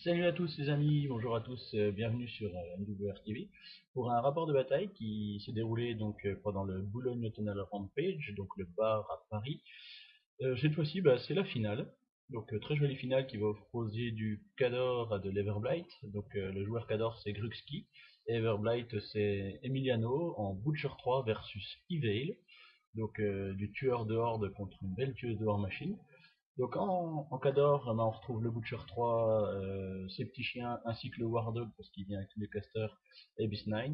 Salut à tous les amis, bonjour à tous, bienvenue sur MWR TV pour un rapport de bataille qui s'est déroulé donc pendant le Boulogne Tunnel Rampage, donc le bar à Paris. Cette fois-ci c'est la finale, donc très jolie finale qui va opposer du Cador à de l'Everblight. Donc le joueur Cador c'est Gruxki et Everblight c'est Emiliano en Butcher 3 versus Evale, donc du tueur de horde contre une belle tueuse de horde machine. Donc en Cador, on retrouve le Butcher 3, ses petits chiens, ainsi que le War Dog, parce qu'il vient avec tous les casters, Abyss 9.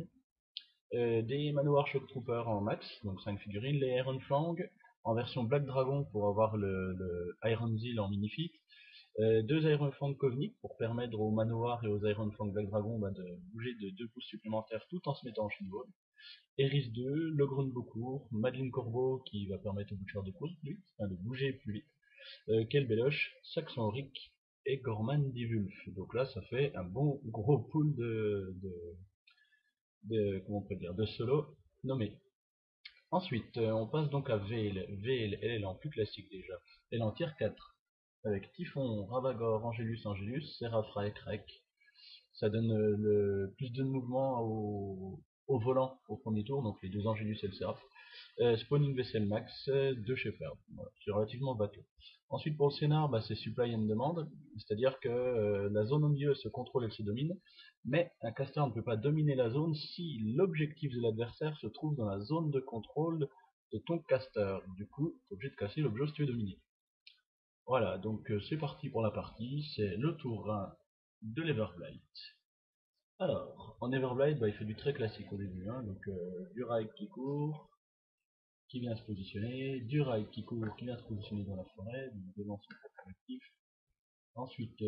Des Manowar Shock Troopers en max, donc 5 figurines, les Iron Fang en version Black Dragon pour avoir le Iron Zeal en minifit, deux Iron Fang Kovnik pour permettre aux Manowar et aux Iron Fang Black Dragon de bouger de 2 pouces supplémentaires tout en se mettant en shield wall. Eris 2, le Beaucourt, Madeline Corbeau qui va permettre au Butcher de courir plus vite, enfin de bouger plus vite. Kelbeloche, Saxon Rick et Gorman Divulf. Donc là, ça fait un bon gros pool comment on peut dire, de solo nommés. Ensuite, on passe donc à Veil. Veil, elle est en plus classique déjà. Elle est en tier 4. Avec Typhon, Ravagor, Angelus, Serafra et Krek. Ça donne le plus de mouvement au volant au premier tour, donc les deux Angelus et le Seraph. Spawning Vessel Max, 2 Shepherd. Voilà, c'est relativement bateau. Ensuite pour le scénar, c'est Supply and Demand, c'est-à-dire que la zone au milieu se contrôle, elle se domine, mais un caster ne peut pas dominer la zone si l'objectif de l'adversaire se trouve dans la zone de contrôle de ton caster. Du coup, tu es obligé de casser l'objet si tu veux dominer. Voilà, donc c'est parti pour la partie, c'est le tour 1 de l'Everblight. Alors, en Everblight, il fait du très classique au début, hein, donc du ride qui court, qui vient se positionner, du ride qui court, qui vient se positionner dans la forêt, donc devant son propre actif. Ensuite,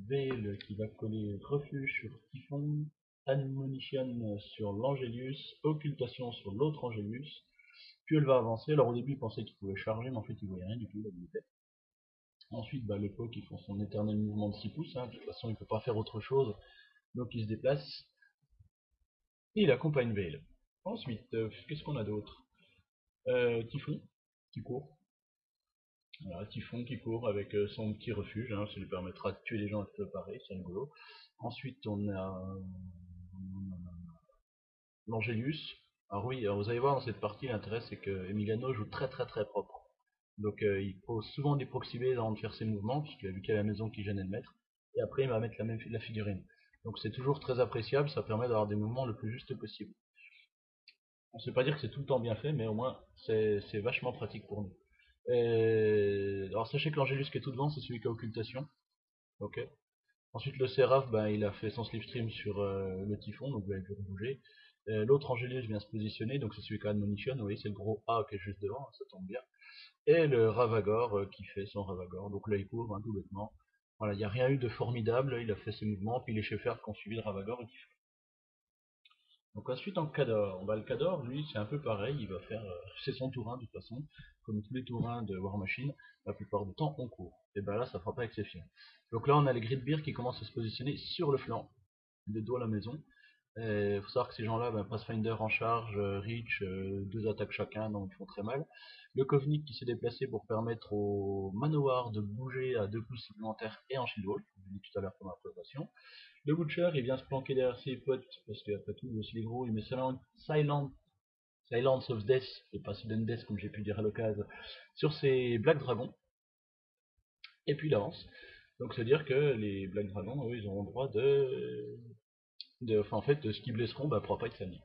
Veil qui va coller refuge sur Typhon, Admonition sur l'Angelius, Occultation sur l'autre Angelius, puis elle va avancer. Alors au début, il pensait qu'il pouvait charger, mais en fait, il voyait rien du tout, là, il était. Ensuite, le pot qui font son éternel mouvement de 6 pouces, hein, de toute façon, il ne peut pas faire autre chose, donc il se déplace, et il accompagne Veil. Ensuite, qu'est-ce qu'on a d'autre? Typhon, qui court. Voilà, Typhon qui court avec son petit refuge, hein, ça lui permettra de tuer les gens à se préparer, c'est rigolo. Ensuite, on a l'Angelius. Alors oui, alors vous allez voir dans cette partie, l'intérêt c'est que Emiliano joue très très très propre. Donc il pose souvent des proxy bases avant de faire ses mouvements, puisqu'il a vu qu'il y a la maison qui gênait le maître. Et après, il va mettre la figurine. Donc c'est toujours très appréciable, ça permet d'avoir des mouvements le plus juste possible. On ne sait pas dire que c'est tout le temps bien fait, mais au moins c'est vachement pratique pour nous. Alors sachez que l'Angélus qui est tout devant, c'est celui qui a occultation. Ok. Ensuite le Seraph, il a fait son slipstream sur le Typhon, donc vous avez pu bouger. L'autre Angélus vient se positionner, donc c'est celui qui a Admonition, vous voyez c'est le gros A qui est juste devant, ça tombe bien. Et le Ravagor qui fait son Ravagor, donc là il court tout bêtement. Voilà, il n'y a rien eu de formidable, il a fait ses mouvements, puis les Shepherds qui ont suivi le Ravagor et qui font. Donc ensuite en Cador, le Cador lui c'est un peu pareil, il va faire, c'est son tour 1 de toute façon, comme tous les tours 1 de War Machine, la plupart du temps on court. Et là ça fera pas exception. Donc là on a les Gridbeer qui commencent à se positionner sur le flanc, de dos à la maison. Il faut savoir que ces gens-là, Pathfinder en charge, Reach, 2 attaques chacun, donc ils font très mal. Le Kovnik qui s'est déplacé pour permettre au Manowar de bouger à 2 pouces supplémentaires et en shield wall, comme je l'ai dit tout à l'heure pour ma présentation. Le Butcher, il vient se planquer derrière ses potes, parce qu'après tout, aussi les gros, il met Silence of Death, et pas Sudden Death comme j'ai pu dire à l'occasion, sur ses Black Dragons, et puis il avance. Donc c'est à dire que les Black Dragons, eux, ils auront le droit enfin en fait, ce qu'ils blesseront pourra pas être famille.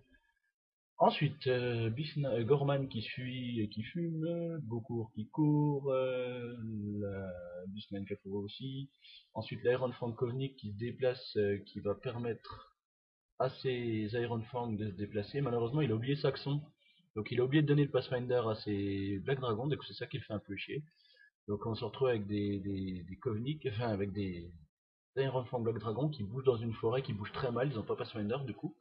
Ensuite, Gorman qui suit et qui fume, Beaucourt qui court, Bisman qui court aussi. Ensuite, l'Iron Frankovnik qui se déplace, qui va permettre à ses Iron Fang de se déplacer. Malheureusement, il a oublié Saxon, donc il a oublié de donner le Pathfinder à ses Black Dragons, donc c'est ça qui le fait un peu chier. Donc on se retrouve avec des Kovnik, enfin avec des Iron Fang Black Dragon qui bougent dans une forêt, qui bougent très mal, ils n'ont pas Pathfinder du coup.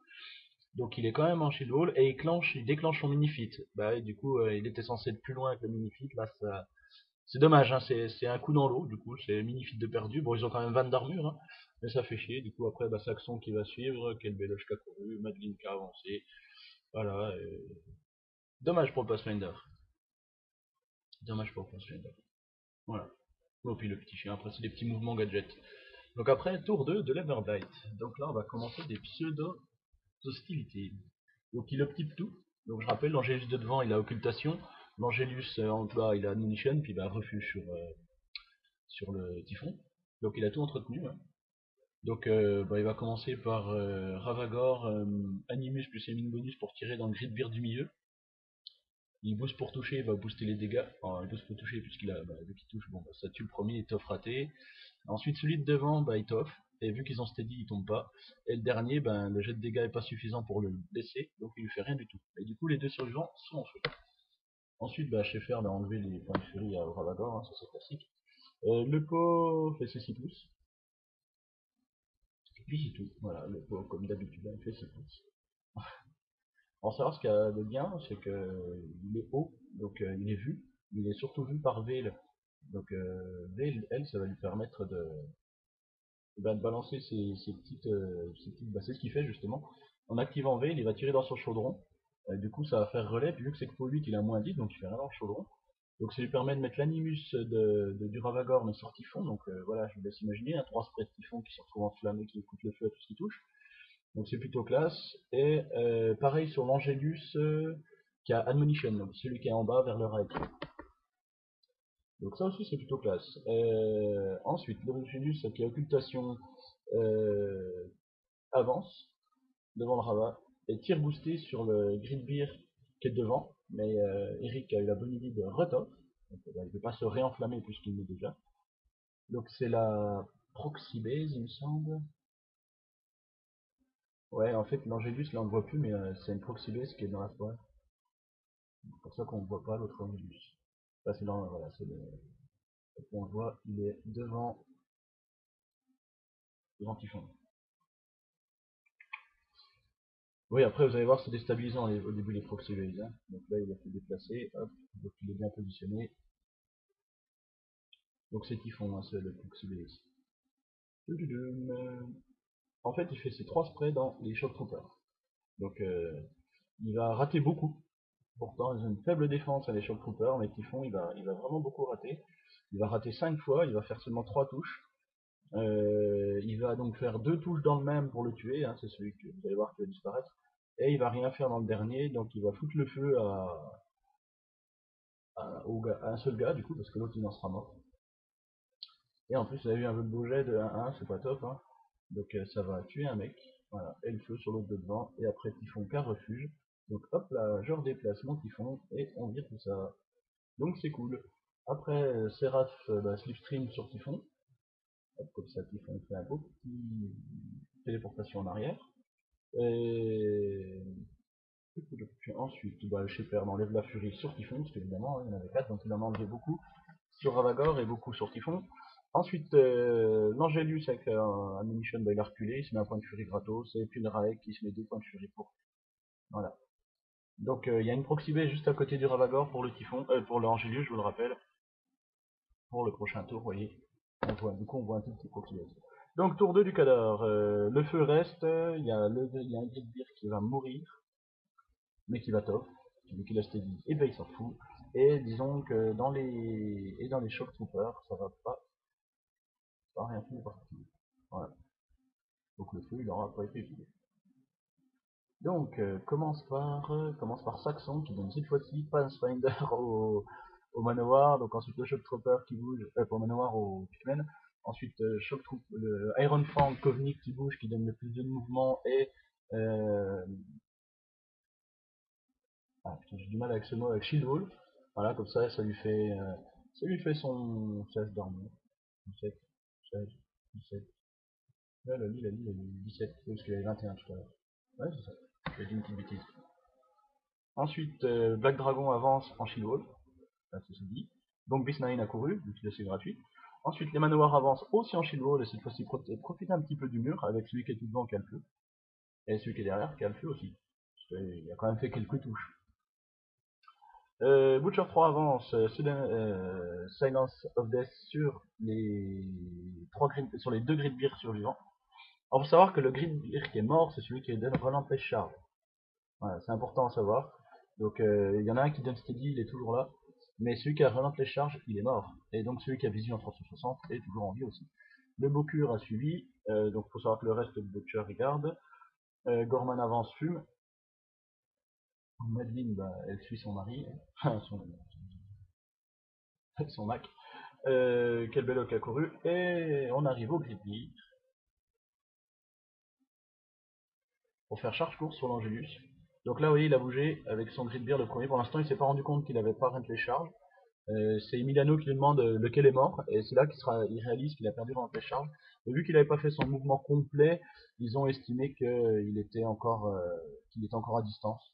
Donc il est quand même en shield wall et il déclenche son minifit. Et du coup il était censé être plus loin avec le minifit, là ça... C'est dommage, hein, c'est un coup dans l'eau, du coup c'est minifit de perdu. Bon ils ont quand même 20 d'armure, hein, mais ça fait chier. Du coup après Saxon qui va suivre, Kelbeloche qui a couru, Madeline qui a avancé. Voilà. Dommage pour le Pathfinder. Dommage pour le Pathfinder. Voilà. Bon puis le petit chien, après c'est des petits mouvements gadgets. Donc après, tour 2 de l'Everblight. Donc là, on va commencer des pseudo-hostilités. Donc il optive tout. Donc je rappelle, l'Angélus de devant, il a occultation. L'Angélus en bas, il a admonition, puis il a refuge sur le typhon. Donc il a tout entretenu. Hein. Donc il va commencer par Ravagore, Animus plus Émine bonus pour tirer dans le Gridbeard du milieu. Il booste pour toucher, il va booster les dégâts. Enfin, il booste pour toucher puisqu'il a, vu qu'il touche, bon, ça tue le premier, il t'offre raté. Ensuite, celui de devant, il t'offre. Et vu qu'ils ont steady, il tombe pas. Et le dernier, le jet de dégâts est pas suffisant pour le blesser, donc il lui fait rien du tout. Et du coup, les deux survivants sont en feu. Ensuite, HFR a enlevé les points de furie à Ravagore, hein, ça c'est classique. Le pot fait ses 6 pouces. Et puis c'est tout. Voilà, le pot, comme d'habitude, il fait 6 pouces. En savoir ce qu'il y a de bien, c'est qu'il est haut, donc il est vu. Il est surtout vu par Veil. Donc Veil, elle, ça va lui permettre de balancer ses petites. C'est ce qu'il fait justement. En activant Veil, il va tirer dans son chaudron. Du coup, ça va faire relais. Puis vu que c'est que pour 8, il a moins 10, donc il fait rien dans le chaudron. Donc ça lui permet de mettre l'animus du Ravagore mais sur Typhon. Donc voilà, je vous laisse imaginer, un 3 spray de Typhon qui se retrouve enflammé, qui écoute le feu à tout ce qui touche. Donc c'est plutôt classe. Et pareil sur l'Angélus qui a Admonition, donc celui qui est en bas vers le right. Donc ça aussi c'est plutôt classe. Ensuite, l'Angélus qui a Occultation avance devant le Ravat et tire boosté sur le Gridbeer qui est devant. Mais Eric a eu la bonne idée de retop. Donc il ne peut pas se réenflammer puisqu'il l'est déjà. Donc c'est la Proxy Base il me semble. Ouais, en fait, l'Angélus, là, on ne voit plus, mais c'est une Proxy Base qui est dans la forêt. C'est pour ça qu'on ne voit pas l'autre Angélus. Là, c'est dans, voilà, c'est le, on le voit, il est devant Typhon. Oui, après, vous allez voir, c'est déstabilisant au début les Proxy Base. Hein. Donc là, il a fait déplacer, hop, donc il est bien positionné. Donc c'est Typhon, hein, c'est le Proxy Base. En fait, il fait ses 3 sprays dans les Shock Troopers. Donc, il va rater beaucoup. Pourtant, ils ont une faible défense à les Shock Troopers, mais Typhon, il va vraiment beaucoup rater. Il va rater 5 fois, il va faire seulement 3 touches. Il va donc faire 2 touches dans le même pour le tuer, hein, c'est celui que vous allez voir qui va disparaître. Et il va rien faire dans le dernier, donc il va foutre le feu à un seul gars, du coup, parce que l'autre il en sera mort. Et en plus, il a eu un peu de beau jet de 1-1, c'est pas top, hein. Donc ça va tuer un mec, voilà, et le feu sur l'autre de devant, et après Typhon qu'un refuge. Donc hop là, je redéplace mon Typhon, et on vire tout ça. Donc c'est cool. Après, Seraph, Slipstream sur Typhon. Hop, comme ça, Typhon fait un beau petit téléportation en arrière. Et puis ensuite, Shepherd enlève la furie sur Typhon, parce qu'évidemment, il y en avait 4, donc il en a enlevé beaucoup sur Ravagore et beaucoup sur Typhon. Ensuite, l'Angélus avec Ammunition, il a reculé, il se met un point de furie gratos, et puis le Raek qui se met 2 points de furie pour. Voilà. Donc il y a une proxy base juste à côté du Ravagore pour le Typhon, pour l'Angélus, je vous le rappelle. Pour le prochain tour, vous voyez. Du coup, on voit un tout petit proxy base. Donc tour 2 du cadavre, le feu reste, il y a un Gridbeer qui va mourir, mais qui va top, vu qu'il a steady, et il s'en fout. Et disons que dans les Shock Troopers, ça va pas rien faire de particulier. Voilà. Donc le feu, il n'aura pas été utilisé. Donc, commence par Saxon qui donne cette fois-ci Pathfinder au Manowar, donc ensuite le Shock Trooper qui bouge, pour Manowar au Pikmin, ensuite Shock Troop, le Iron Fang Kovnik qui bouge, qui donne le plus de mouvement, et putain, j'ai du mal avec ce mot, avec Shield Wolf, voilà, comme ça lui fait son 16 d'armure, 17, 16, 17, là, lui, il a dit 17, parce qu'il avait 21 tout à l'heure, ouais, c'est ça, j'ai dit une petite bêtise. Ensuite, Black Dragon avance en Shield Wall, ça c'est dit. Donc Beast 9 a couru, donc c'est gratuit. Ensuite, les Manowar avancent aussi en Shield Wall, et cette fois-ci profiter un petit peu du mur, avec celui qui est tout devant qui a le feu. Et celui qui est derrière qui a le feu aussi. Parce qu'il a quand même fait quelques touches. Butcher 3 avance, Silence of Death sur sur les 2 Gridbeer survivants. Alors faut savoir que le Gridbeer qui est mort, c'est celui qui donne Relentless Charge. Voilà, c'est important à savoir. Donc il y en a un qui donne steady, il est toujours là. Mais celui qui a Relentless Charge, il est mort. Et donc celui qui a Vision en 360 est toujours en vie aussi. Le Bocure a suivi, donc il faut savoir que le reste de Butcher regarde. Gorman avance, fume. Madeline, bah, elle suit son mari, enfin son Mac. Kelbelock a couru, et on arrive au Gridby pour faire charge-course sur l'Angélus. Donc là, vous voyez, il a bougé avec son Gridbeer le premier. Pour l'instant, il s'est pas rendu compte qu'il avait pas rentré les charges. C'est Emiliano qui lui demande lequel est mort, et c'est là il réalise qu'il a perdu dans la charge. Et vu qu'il n'avait pas fait son mouvement complet, ils ont estimé qu'il était encore à distance.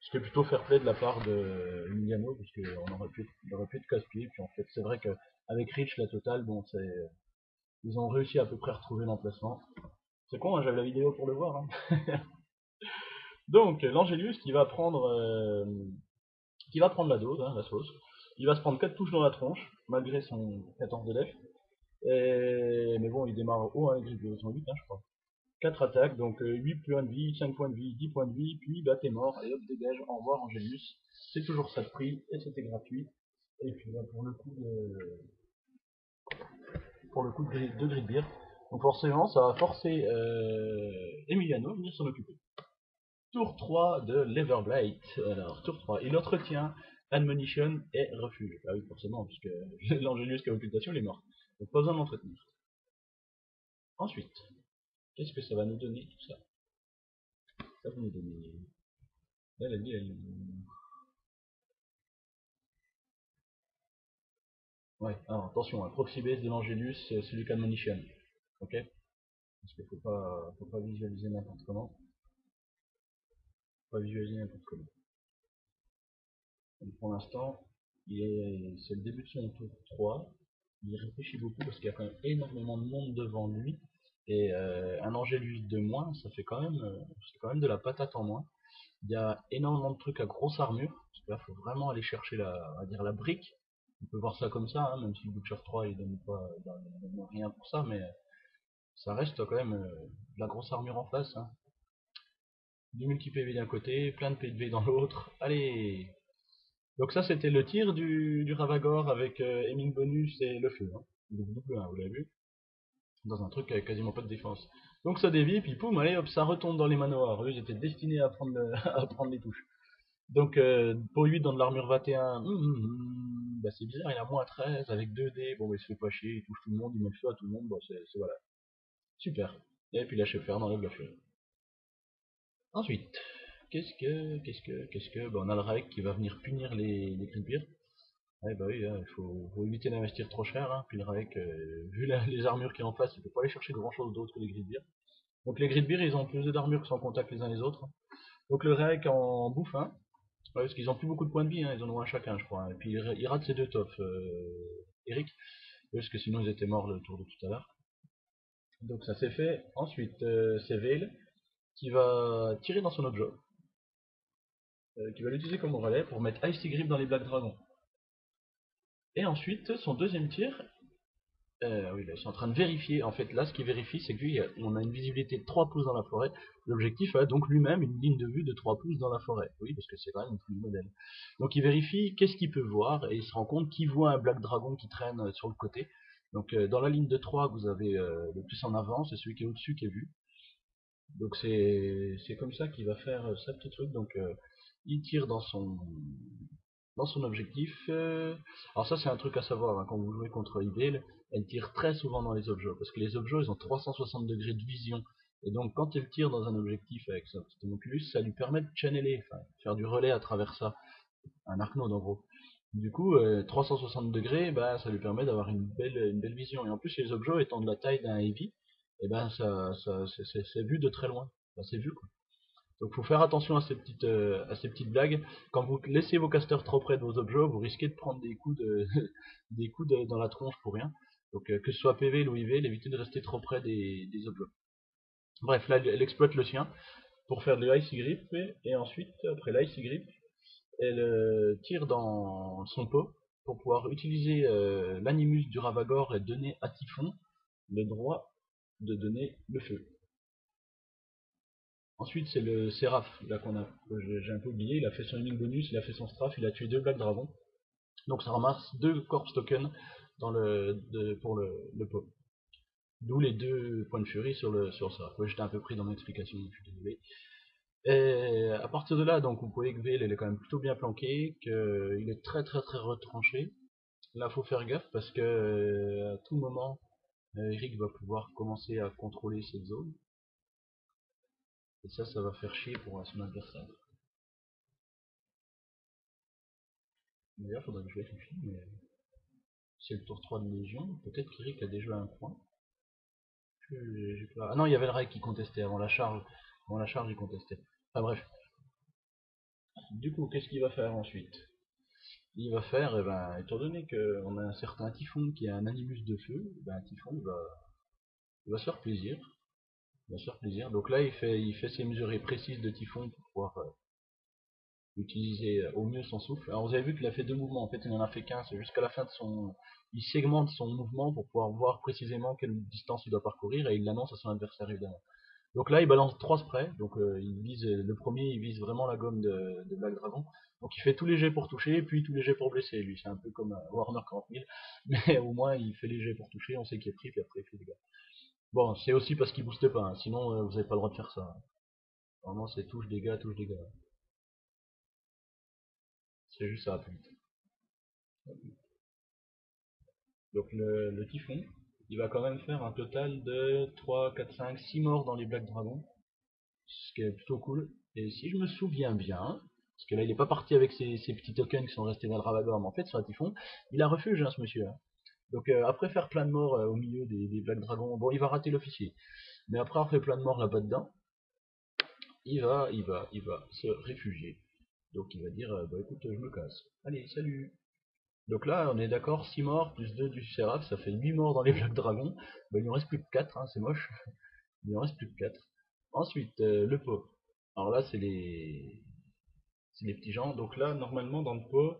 Ce qui est plutôt fair play de la part de Emiliano, parce qu'on aurait pu être casse-pied. Puis en fait, c'est vrai qu'avec Rich, la totale, bon, ils ont réussi à peu près à retrouver l'emplacement. C'est con, hein, j'avais la vidéo pour le voir. Hein. Donc, l'Angelius qui va prendre la dose, hein, la sauce. Il va se prendre 4 touches dans la tronche, malgré son 14 de def. Mais bon, il démarre haut, hein, grille de 208, hein, je crois. 4 attaques, donc 8 points de vie, 5 points de vie, 10 points de vie, puis bah t'es mort, et hop, dégage, au revoir Angelius. C'est toujours ça de prix, et c'était gratuit. Et puis bah, pour le coup de Grid Beer. Donc forcément, ça va forcer Emiliano à venir s'en occuper. Tour 3 de l'Everblight. Alors, tour 3. Il entretient Admonition et Refuge. Ah oui, forcément, puisque l'Angelius qui a occultation, il est mort. Donc pas besoin de l'entretenir. Ensuite, qu'est-ce que ça va nous donner tout ça? Ça va nous donner... Là, elle dit, ouais, alors attention, hein, proxy base de l'Angelius, c'est celui qu'Admonition. Ok? Parce qu'il faut pas visualiser n'importe comment. Faut pas visualiser n'importe comment. Donc pour l'instant, c'est le début de son tour 3. Il réfléchit beaucoup parce qu'il y a quand même énormément de monde devant lui. Et un Angélus de moins, c'est quand même de la patate en moins. Il y a énormément de trucs à grosse armure. Parce que là, il faut vraiment aller chercher on va dire la brique. On peut voir ça comme ça, hein, même si le Butcher 3 il donne rien pour ça, mais ça reste quand même de la grosse armure en face. Hein. Du multi-PV d'un côté, plein de PV dans l'autre. Allez! Donc ça c'était le tir du Ravagore avec aiming bonus et le feu. Hein. Donc double 1, vous l'avez vu, dans un truc avec quasiment pas de défense. Donc ça dévie, puis poum, allez hop, ça retombe dans les manoirs. Eux ils étaient destinés à prendre, à prendre les touches. Donc pour 8 dans de l'armure 21, bah c'est bizarre, il a moins 13 avec 2 dés, bon bah il se fait pas chier, il touche tout le monde, il met le feu à tout le monde, bon voilà. Super. Et puis la chef enlève la furie. Ensuite, qu'est-ce que, bah, on a le Raik qui va venir punir les Gridbeer. Ouais, bah oui, hein, faut éviter d'investir trop cher, hein. Puis le Raik, vu les armures qu'il y a en face, il peut pas aller chercher grand chose d'autre que les Gridbeer. Donc les Gridbeer, ils ont plus d'armures qui sont en contact les uns les autres. Donc le Raik en bouffe, hein, ouais, parce qu'ils ont plus beaucoup de points de vie, hein, ils en ont un chacun, je crois. Hein. Et puis il rate ses 2 tops, Eric, parce que sinon ils étaient morts le tour de tout à l'heure. Donc ça c'est fait. Ensuite, c'est Veil qui va tirer dans son objet, qui va l'utiliser comme relais pour mettre Icy Grip dans les Black Dragons. Et ensuite, son deuxième tir, oui, là, je suis en train de vérifier. En fait, là, ce qu'il vérifie, c'est que lui, on a une visibilité de 3 pouces dans la forêt. L'objectif a donc lui-même une ligne de vue de 3 pouces dans la forêt. Oui, parce que c'est quand même une full modèle. Donc il vérifie qu'est-ce qu'il peut voir, et il se rend compte qu'il voit un Black Dragon qui traîne sur le côté. Donc dans la ligne de 3 que vous avez le plus en avant, c'est celui qui est au-dessus qui est vu. Donc c'est comme ça qu'il va faire sa petite truc. Donc il tire dans son objectif. Alors ça c'est un truc à savoir, hein, quand vous jouez contre Evil, elle tire très souvent dans les objets, parce que les objets ils ont 360 degrés de vision, et donc quand elle tire dans un objectif avec son petit homunculus, ça lui permet de channeler, enfin faire du relais à travers ça, un arcnode en gros. Du coup, 360 degrés, bah, ça lui permet d'avoir une belle vision, et en plus les objets étant de la taille d'un heavy, et ben c'est vu de très loin, enfin, c'est vu quoi. Donc faut faire attention à ces petites blagues. Quand vous laissez vos casters trop près de vos objets, vous risquez de prendre des coups dans la tronche pour rien. Donc que ce soit PV ou IV, évitez de rester trop près des objets. Bref, là elle exploite le sien pour faire de l'icy grip, et ensuite, après l'icy grip, elle tire dans son pot pour pouvoir utiliser l'animus du Ravagore et donner à Typhon le droit de donner le feu. Ensuite, c'est le Séraph, là j'ai un peu oublié, il a fait son healing bonus, il a fait son strafe, il a tué 2 Black Dragons. Donc ça ramasse 2 corpse tokens pour le pot. D'où les 2 points de furie sur ça. Ouais, j'étais un peu pris dans mon explication, je suis désolé. Et à partir de là, donc vous pouvez que Veil, elle est quand même plutôt bien planquée, qu'il est très très très retranché. Là, faut faire gaffe parce que à tout moment, Eric va pouvoir commencer à contrôler cette zone. Et ça va faire chier pour son adversaire. D'ailleurs, faudrait que je vérifie, mais c'est le tour 3 de Légion. Peut-être qu'Eric a déjà un point. Ah non, il y avait le Rai qui contestait avant la charge. Avant la charge, il contestait. Enfin bref. Du coup, qu'est-ce qu'il va faire ensuite? Il va faire, eh ben, étant donné qu'on a un certain Typhon qui a un animus de feu, eh ben, Typhon il va se faire plaisir. Il va se faire plaisir. Donc là, il fait ses mesurées précises de Typhon pour pouvoir utiliser au mieux son souffle. Alors vous avez vu qu'il a fait 2 mouvements, en fait il n'en a fait qu'un, c'est jusqu'à la fin de son... Il segmente son mouvement pour pouvoir voir précisément quelle distance il doit parcourir et il l'annonce à son adversaire évidemment. Donc là il balance 3 sprays, donc il vise le premier, il vise vraiment la gomme de Black Dragon. Donc il fait tous les jets pour toucher, puis tous les jets pour blesser, lui c'est un peu comme Warhammer 40 000, mais au moins il fait les jets pour toucher, on sait qu'il est pris, puis après il fait des dégâts. Bon, c'est aussi parce qu'il booste pas, hein. Sinon vous n'avez pas le droit de faire ça. Vraiment c'est touche, dégâts, touche, dégâts. C'est juste ça, plus vite. Donc le Typhon, il va quand même faire un total de 3, 4, 5, 6 morts dans les Black Dragons, ce qui est plutôt cool. Et si je me souviens bien, parce que là il est pas parti avec ses petits tokens qui sont restés dans le Ravagor, mais en fait sur un Typhon, il a refuge hein, ce monsieur. Hein. Donc après faire plein de morts au milieu des Black Dragons, bon il va rater l'officier, mais après avoir fait plein de morts là-bas dedans, il va se réfugier. Donc il va dire, bah écoute je me casse. Allez, salut. Donc là, on est d'accord, 6 morts plus 2 du Seraph, ça fait 8 morts dans les Black Dragons. Bah, il nous reste plus que 4, hein, c'est moche. Il nous reste plus que 4. Ensuite, le pot. Alors là, c'est les petits gens. Donc là, normalement, dans le pot,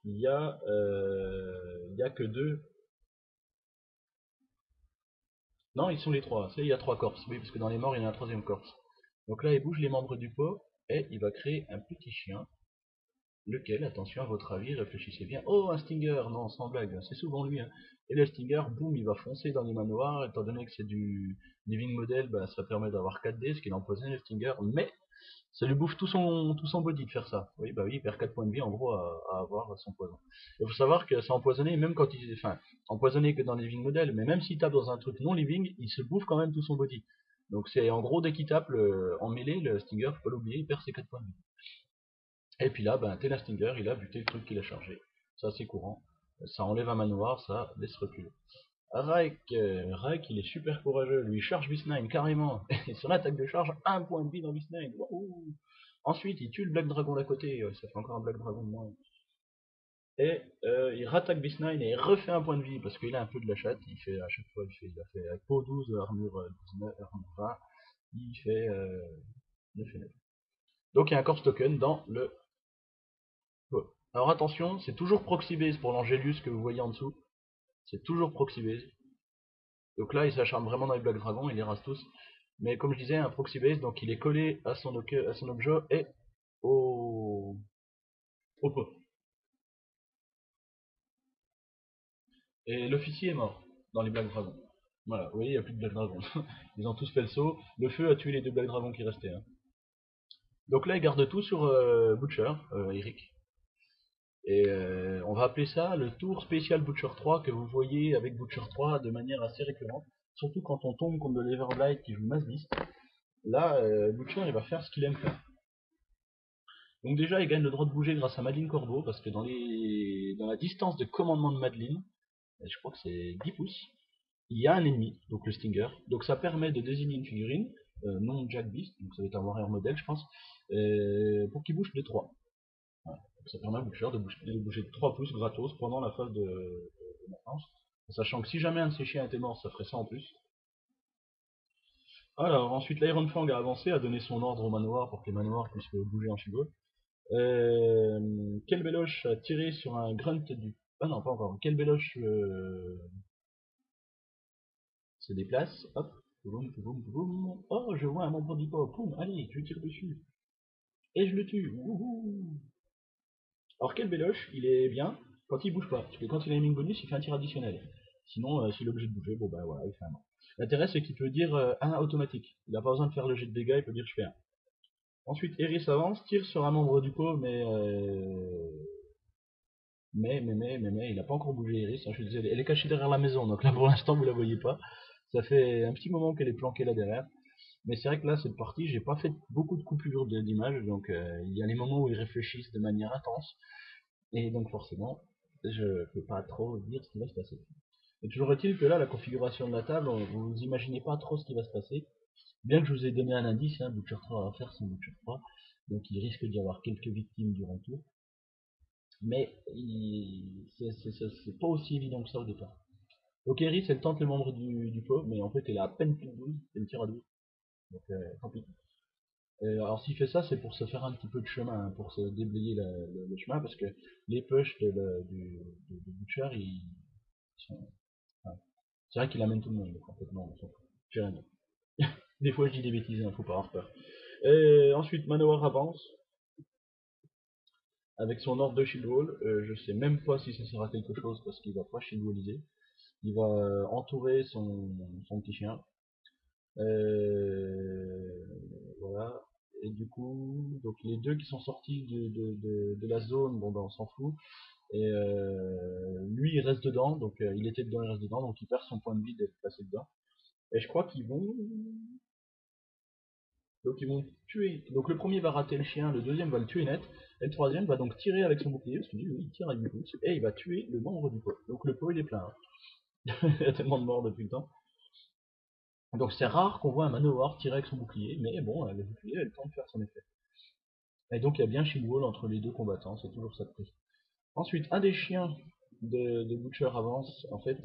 il y a que 2. Non, ils sont les 3. Il y a 3 corpses. Oui, parce que dans les morts, il y en a un troisième corpse. Donc là, il bouge les membres du pot et il va créer un petit chien. Lequel, attention à votre avis, réfléchissez bien. Oh, un Stinger, non, sans blague, c'est souvent lui. Hein. Et le Stinger, boum, il va foncer dans les manoirs, étant donné que c'est du Living Model, bah, ça permet d'avoir 4D, ce qui l'empoisonne le Stinger, mais ça lui bouffe tout son body de faire ça. Oui, bah oui, il perd 4 points de vie en gros à avoir son poison. Il faut savoir que c'est empoisonné, même quand il. Enfin, empoisonné que dans les Living Model, mais même s'il tape dans un truc non living, il se bouffe quand même tout son body. Donc c'est en gros dès qu'il tape en mêlée, le Stinger, faut pas l'oublier, il perd ses 4 points de vie. Et puis là, ben, Stinger, il a buté le truc qu'il a chargé. Ça, c'est courant. Ça enlève un manoir, ça laisse reculer. Raik, il est super courageux. Lui, il charge Beast9 carrément. Et son attaque de charge, un point de vie dans Beast9. Wouhou. Ensuite, il tue le Black Dragon d'à côté. Ça fait encore un Black Dragon de moins. Et il rattaque Beast9 et il refait un point de vie parce qu'il a un peu de la chatte. Il fait à chaque fois, il a fait peau 12, armure 19, armure 20. Il fait 9 et 9. Donc il y a un corpse token dans le. Ouais. Alors attention, c'est toujours proxy base pour l'Angelius que vous voyez en dessous. C'est toujours proxy base. Donc là, il s'acharne vraiment dans les Black Dragons, il les rase tous. Mais comme je disais, un proxy base, donc il est collé à son objet et au pot. Et l'officier est mort dans les Black Dragons. Voilà, vous voyez, il n'y a plus de Black Dragons. Ils ont tous fait le saut. Le feu a tué les 2 Black Dragons qui restaient. Hein. Donc là, il garde tout sur Butcher, Eric. Et on va appeler ça le tour spécial Butcher 3 que vous voyez avec Butcher 3 de manière assez récurrente. Surtout quand on tombe contre de l'Everblight qui joue Mass Beast. Là, Butcher il va faire ce qu'il aime faire. Donc déjà, il gagne le droit de bouger grâce à Madeline Corbeau, parce que dans la distance de commandement de Madeline, je crois que c'est 10 pouces, il y a un ennemi, donc le Stinger. Donc ça permet de désigner une figurine, non Jack Beast, donc ça va être un Warrior modèle je pense, pour qu'il bouge de 3. Voilà. Donc ça permet à Butcher de bouger de 3 pouces gratos pendant la phase de maintenance. Sachant que si jamais un de ses chiens était mort, ça ferait ça en plus. Alors, ensuite, l'Iron Fang a avancé, a donné son ordre au manoir pour que les manoirs puissent bouger en chigo. Kelbeloche a tiré sur un grunt du. Ah non, pas encore. Kelbeloche se déplace. Hop. Boum, boum, boum. Oh, je vois un membre du pop. Boum, allez, je tire dessus. Et je le tue. Wouhou. Alors, Kelbeloche, il est bien quand il bouge pas. Parce que quand il a une bonus, il fait un tir additionnel. Sinon, s'il est obligé de bouger, bon bah voilà, il fait un 1. L'intérêt, c'est qu'il peut dire 1 automatique. Il n'a pas besoin de faire le jet de dégâts, il peut dire je fais 1. Ensuite, Eris avance, tire sur un membre du pot, mais, il n'a pas encore bougé Eris, hein, je suis désolé. Elle est cachée derrière la maison, donc là pour l'instant vous la voyez pas. Ça fait un petit moment qu'elle est planquée là derrière. Mais c'est vrai que là, cette partie, j'ai pas fait beaucoup de coupures d'image, donc il y a les moments où ils réfléchissent de manière intense, et donc forcément, je peux pas trop dire ce qui va se passer. Et toujours est-il que là, la configuration de la table, vous imaginez pas trop ce qui va se passer. Bien que je vous ai donné un indice, hein, Butcher 3 va faire son Butcher 3, donc il risque d'y avoir quelques victimes durant le tour. Mais c'est pas aussi évident que ça au départ. Donc Eris, elle tente le membre du pot, mais en fait elle a à peine plus de 12, elle tire à 12. Donc tant pis. Alors s'il fait ça, c'est pour se faire un petit peu de chemin, hein, pour se déblayer le chemin, parce que les push de Butcher, ils sont... Enfin, c'est vrai qu'il amène tout le monde, donc en fait non, on s'en fout. J'ai rien dit. Des fois je dis des bêtises, hein, faut pas avoir peur. Ensuite, Manowar avance, avec son ordre de shield wall. Je sais même pas si ça sert à quelque chose, parce qu'il va pas shield walliser. Il va entourer son petit chien. Voilà. Et du coup, donc les deux qui sont sortis de la zone, bon ben on s'en fout. Et lui il reste dedans, donc il était dedans, il reste dedans, donc il perd son point de vie d'être passé dedans. Et je crois qu'ils vont... Donc ils vont tuer. Donc le premier va rater le chien, le deuxième va le tuer net, et le troisième va donc tirer avec son bouclier, parce que lui il tire avec du pouce, et il va tuer le membre du pot. Donc le pot il est plein. Hein. Il y a tellement de morts depuis le temps. Donc c'est rare qu'on voit un Manowar tirer avec son bouclier, mais bon, le bouclier a le temps de faire son effet. Et donc il y a bien shield wall entre les deux combattants, c'est toujours ça de prix. Ensuite, un des chiens de Butcher avance. En fait,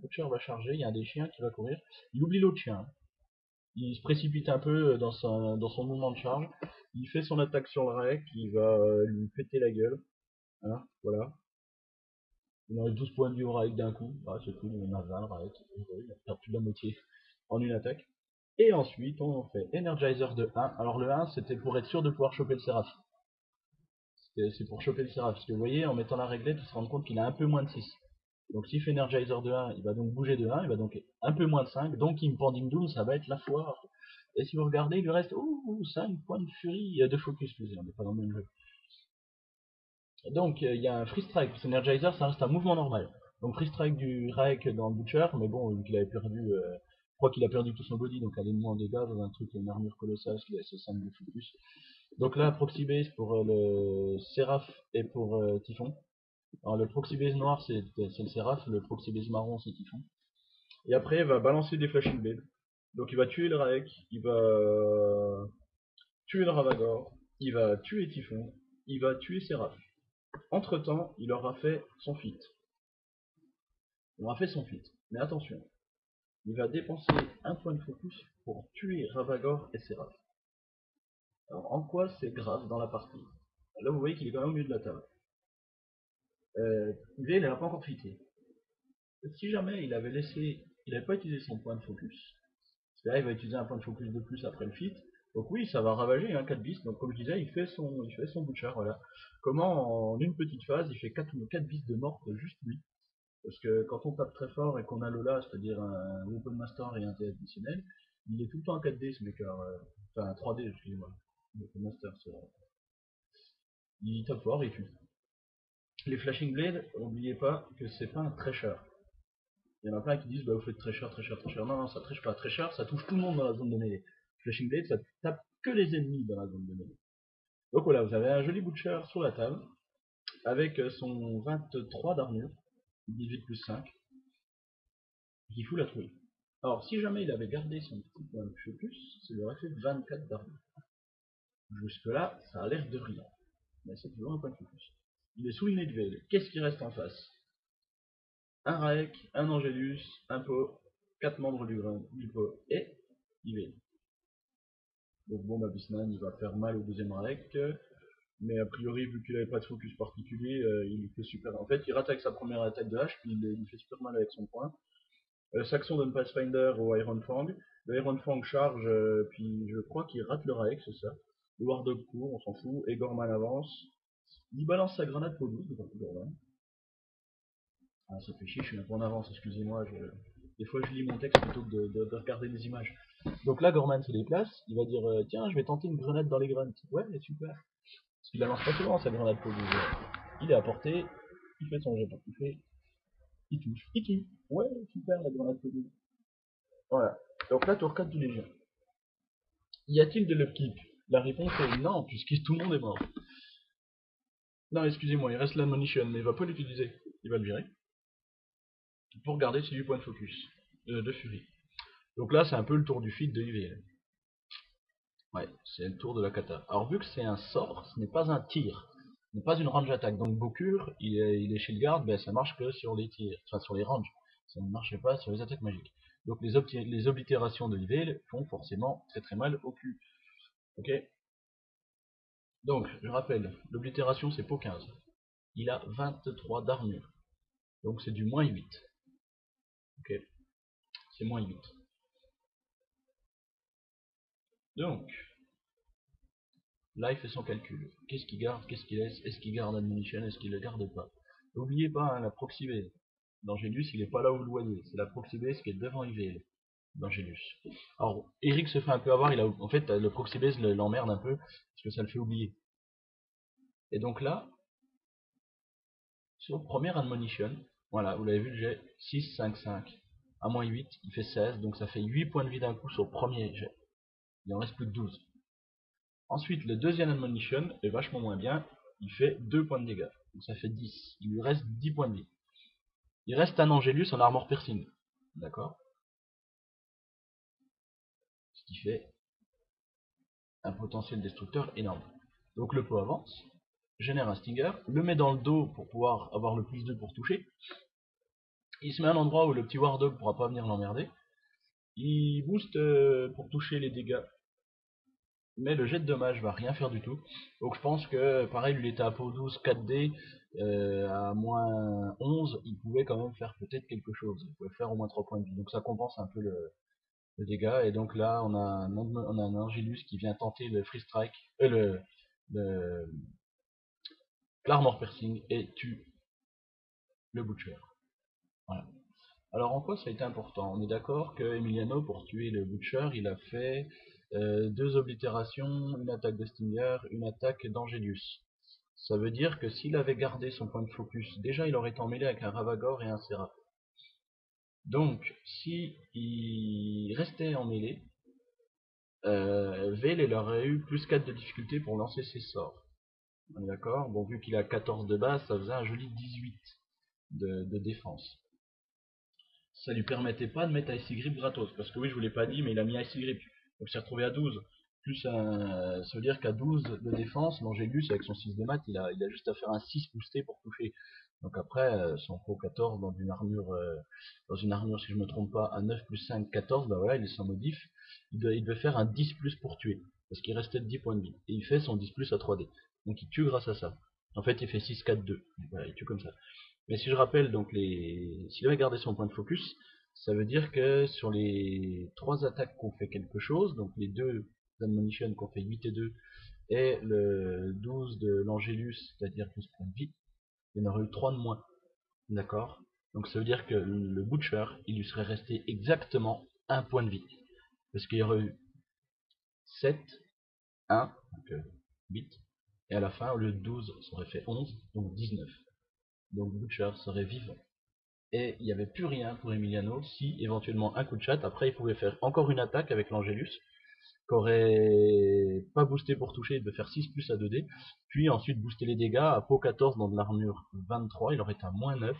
Butcher va charger, il y a un des chiens qui va courir. Il oublie l'autre chien. Il se précipite un peu dans son mouvement de charge. Il fait son attaque sur le Raek, il va lui péter la gueule. Hein, voilà. Il enlève 12 points de vie au Raek d'un coup. Ah, c'est cool, il en a 20 le Raek. Il a perdu plus de la moitié en une attaque. Et ensuite, on fait Energizer de 1. Alors le 1, c'était pour être sûr de pouvoir choper le Séraph. C'est pour choper le Séraph. Parce que vous voyez, en mettant la réglette, il se rend compte qu'il a un peu moins de 6. Donc s'il fait Energizer de 1, il va donc bouger de 1, il va donc un peu moins de 5. Donc Impending Doom, ça va être la foire. Et si vous regardez, il lui reste 5 points de furie de focus. On n'est pas dans le même jeu. Donc il y a un Free Strike. Parce que Energizer, ça reste un mouvement normal. Donc Free Strike du Raek dans le Butcher, mais bon, vu qu'il avait perdu... je crois qu'il a perdu tout son body, donc allez moins en dégâts dans un truc, une armure colossale, qui a 5 de focus. Donc là, Proxy Base pour le Seraph et pour Typhon. Alors le Proxy Base noir, c'est le Seraph, le Proxy Base marron, c'est Typhon. Et après, il va balancer des Flashing Blades. Donc il va tuer le Raek, il va tuer le Ravagore, il va tuer Typhon, il va tuer Seraph. Entre temps, il aura fait son feat. Il aura fait son feat. Mais attention, il va dépenser un point de focus pour tuer Ravagore et Seraph. Alors en quoi c'est grave dans la partie? Là vous voyez qu'il est quand même au milieu de la table. Il n'a pas encore fité. Si jamais il avait laissé, il n'avait pas utilisé son point de focus, parce que là il va utiliser un point de focus de plus après le fit, donc oui ça va ravager un 4 bis, donc comme je disais il fait son butcher, voilà. Comment en une petite phase il fait 4 bis de mort de juste lui, parce que quand on tape très fort et qu'on a Lola, c'est-à-dire un Weapon Master et un T additionnel, il est tout le temps en 4D ce mec, enfin 3D excusez-moi, Weapon Master c'est vrai. Il tape fort et il tue. Les Flashing Blades, n'oubliez pas que c'est pas un Thresher. Il y en a plein qui disent bah vous faites Thresher. Non, non, ça triche pas. Thresher, ça touche tout le monde dans la zone de mêlée. Flashing Blade, ça tape que les ennemis dans la zone de mêlée. Donc voilà, vous avez un joli Butcher sur la table, avec son 23 d'armure, 18 plus 5, qui fout la trouille. Alors si jamais il avait gardé son petit point de focus, ça lui aurait fait 24 d'armure. Jusque là, ça a l'air de rien. Mais c'est toujours un point de focus. Il est sous le nez de Veil. Qu'est-ce qui reste en face? Un Raek, un Angelus, un pot, 4 membres du pot et Yvel. Donc bon, Bisman il va faire mal au deuxième Raek, mais a priori vu qu'il n'avait pas de focus particulier, il fait super. En fait il rate avec sa première attaque de hache, puis il fait super mal avec son point. Saxon donne Pathfinder au Iron Fang. Le Iron Fang charge, puis je crois qu'il rate le Raek, c'est ça. Le Wardog court, on s'en fout, et Gorman avance. Il balance sa grenade pour 12, Gorman. Ah, ça fait chier, je suis un peu en avance, excusez-moi. Des fois, je lis mon texte plutôt que de regarder des images. Donc là, Gorman se déplace, il va dire tiens, je vais tenter une grenade dans les grunts. Ouais, super. Parce qu'il la lance pas souvent, sa grenade pour lui. Il est à portée, il fait son jet pour toucher, il touche, il tue. Ouais, super, la grenade pour lui. Voilà. Donc là, tour 4 du Légion. Y a-t-il de l'upkeep? La réponse est non, puisque tout le monde est mort. Non, excusez-moi, il reste l'admonition, mais il va pas l'utiliser. Il va le virer. Pour garder ses 8 points de focus. De furie. Donc là, c'est un peu le tour du feed de IV. Ouais, c'est le tour de la kata. Alors vu que c'est un sort, ce n'est pas un tir. Ce n'est pas une range attaque. Donc Bokure, il est shield guard, ben, ça marche que sur les tirs. Enfin, sur les ranges. Ça ne marche pas sur les attaques magiques. Donc les oblitérations de IV font forcément très très mal au cul. Ok. Donc, je rappelle, l'oblitération c'est pour 15. Il a 23 d'armure. Donc c'est du moins 8. Ok. C'est moins 8. Donc, là il fait son calcul. Qu'est-ce qu'il garde, qu'est-ce qu'il laisse, est-ce qu'il garde Admonition, est-ce qu'il le garde pas. N'oubliez pas, hein, la proxy base. D'Angelius, il est pas là où vous le voyez. C'est la proxy base qui est devant IVL. D'Angelius. Alors, Eric se fait un peu avoir, en fait, le proxy base l'emmerde un peu, parce que ça le fait oublier. Et donc là, sur première Admonition, voilà, vous l'avez vu, j'ai 6, 5, 5. À moins 8, il fait 16, donc ça fait 8 points de vie d'un coup sur le premier jet. Il en reste plus que 12. Ensuite, le deuxième Admonition est vachement moins bien, il fait 2 points de dégâts. Donc ça fait 10. Il lui reste 10 points de vie. Il reste un Angelius en armor piercing. D'accord? Ce qui fait un potentiel destructeur énorme. Donc le pot avance, génère un Stinger, le met dans le dos pour pouvoir avoir le plus 2 pour toucher. Il se met à un endroit où le petit Wardog pourra pas venir l'emmerder. Il booste pour toucher les dégâts, mais le jet de dommage va rien faire du tout. Donc je pense que pareil, lui il était à pot 12 4D, à moins 11, il pouvait quand même faire peut-être quelque chose. Il pouvait faire au moins 3 points de vie. Donc ça compense un peu le dégât. Et donc là on a un Angelus qui vient tenter le free strike, le l'armor piercing et tue le butcher. Voilà. Alors en quoi ça a été important? On est d'accord que Emiliano, pour tuer le Butcher, il a fait 2 oblitérations, une attaque de Stinger, une attaque d'Angelius. Ça veut dire que s'il avait gardé son point de focus, déjà il aurait été emmêlé avec un Ravagore et un Seraph. Donc, si il restait emmêlé, Vale il aurait eu plus 4 de difficulté pour lancer ses sorts. On est d'accord? Bon, vu qu'il a 14 de base, ça faisait un joli 18 de défense. Ça lui permettait pas de mettre Icy Grip gratos. Parce que oui, je vous l'ai pas dit, mais il a mis Icy Grip. Donc il s'est retrouvé à 12. Plus ça veut dire qu'à 12 de défense, l'Angélus avec son 6 de maths, il a juste à faire un 6 boosté pour toucher. Donc après, son pro 14 dans une armure, si je me trompe pas, à 9 plus 5, 14, bah voilà, il est sans modif. Il devait faire un 10 plus pour tuer. Parce qu'il restait de 10 points de vie. Et il fait son 10 plus à 3D. Donc il tue grâce à ça. En fait, il fait 6, 4, 2. Voilà, il tue comme ça. Mais si je rappelle, donc s'il avait gardé son point de focus, ça veut dire que sur les 3 attaques qu'on fait quelque chose, donc les 2 Admonition qu'on fait 8 et 2, et le 12 de l'Angélus, c'est-à-dire 12 points de vie, il y en aurait eu 3 de moins. D'accord? Donc ça veut dire que le Butcher, il lui serait resté exactement 1 point de vie. Parce qu'il y aurait eu 7, 1, donc 8, et à la fin, au lieu de 12, ça aurait fait 11, donc 19. Donc Butcher serait vivant. Et il n'y avait plus rien pour Emiliano, si éventuellement un coup de chat, après il pouvait faire encore une attaque avec l'Angélus, qu'aurait pas boosté pour toucher, il devait faire 6 plus à 2D, puis ensuite booster les dégâts à pot 14 dans de l'armure 23, il aurait été à moins 9,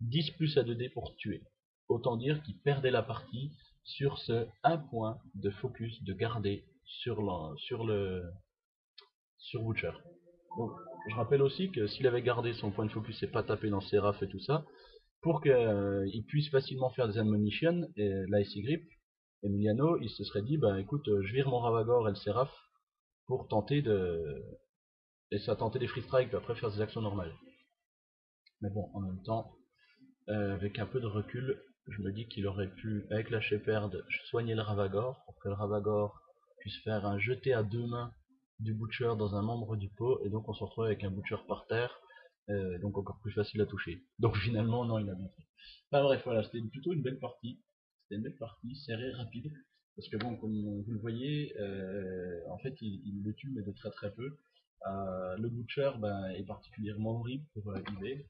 10 plus à 2D pour tuer. Autant dire qu'il perdait la partie sur ce 1 point de focus de garder sur Butcher. Donc, je rappelle aussi que s'il avait gardé son point de focus et pas tapé dans Seraph et tout ça, pour qu'il puisse facilement faire des Admonition et l'Icy Grip, Emiliano, il se serait dit, bah écoute, je vire mon Ravagore et le Seraph pour tenter et ça tenter des free strikes, puis après faire des actions normales. Mais bon, en même temps, avec un peu de recul, je me dis qu'il aurait pu, avec la Shepherd, soigner le Ravagore, pour que le Ravagore puisse faire un jeté à 2 mains du Butcher dans un membre du pot, et donc on se retrouve avec un Butcher par terre, donc encore plus facile à toucher. Donc finalement, non, il a bien fait. Enfin bref, voilà, c'était plutôt une belle partie. C'était une belle partie, serrée, rapide. Parce que bon, comme vous le voyez, en fait, il le tue, mais de très très peu. Le Butcher ben, est particulièrement horrible pour IV.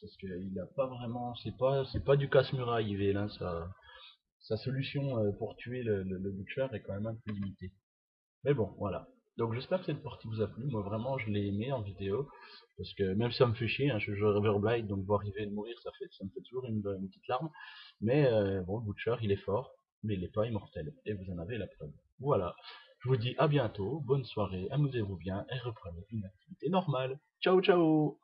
Parce qu'il a pas vraiment, c'est pas du casse-muraille IV, là, sa solution pour tuer le Butcher est quand même un peu limitée. Mais bon, voilà. Donc j'espère que cette partie vous a plu. Moi vraiment je l'ai aimé en vidéo. Parce que même si ça me fait chier, hein, je joue à Everblight, donc voir Riven mourir, ça me fait toujours une petite larme. Mais bon, le Butcher il est fort, mais il n'est pas immortel. Et vous en avez la preuve. Voilà. Je vous dis à bientôt, bonne soirée, amusez-vous bien et reprenez une activité normale. Ciao ciao.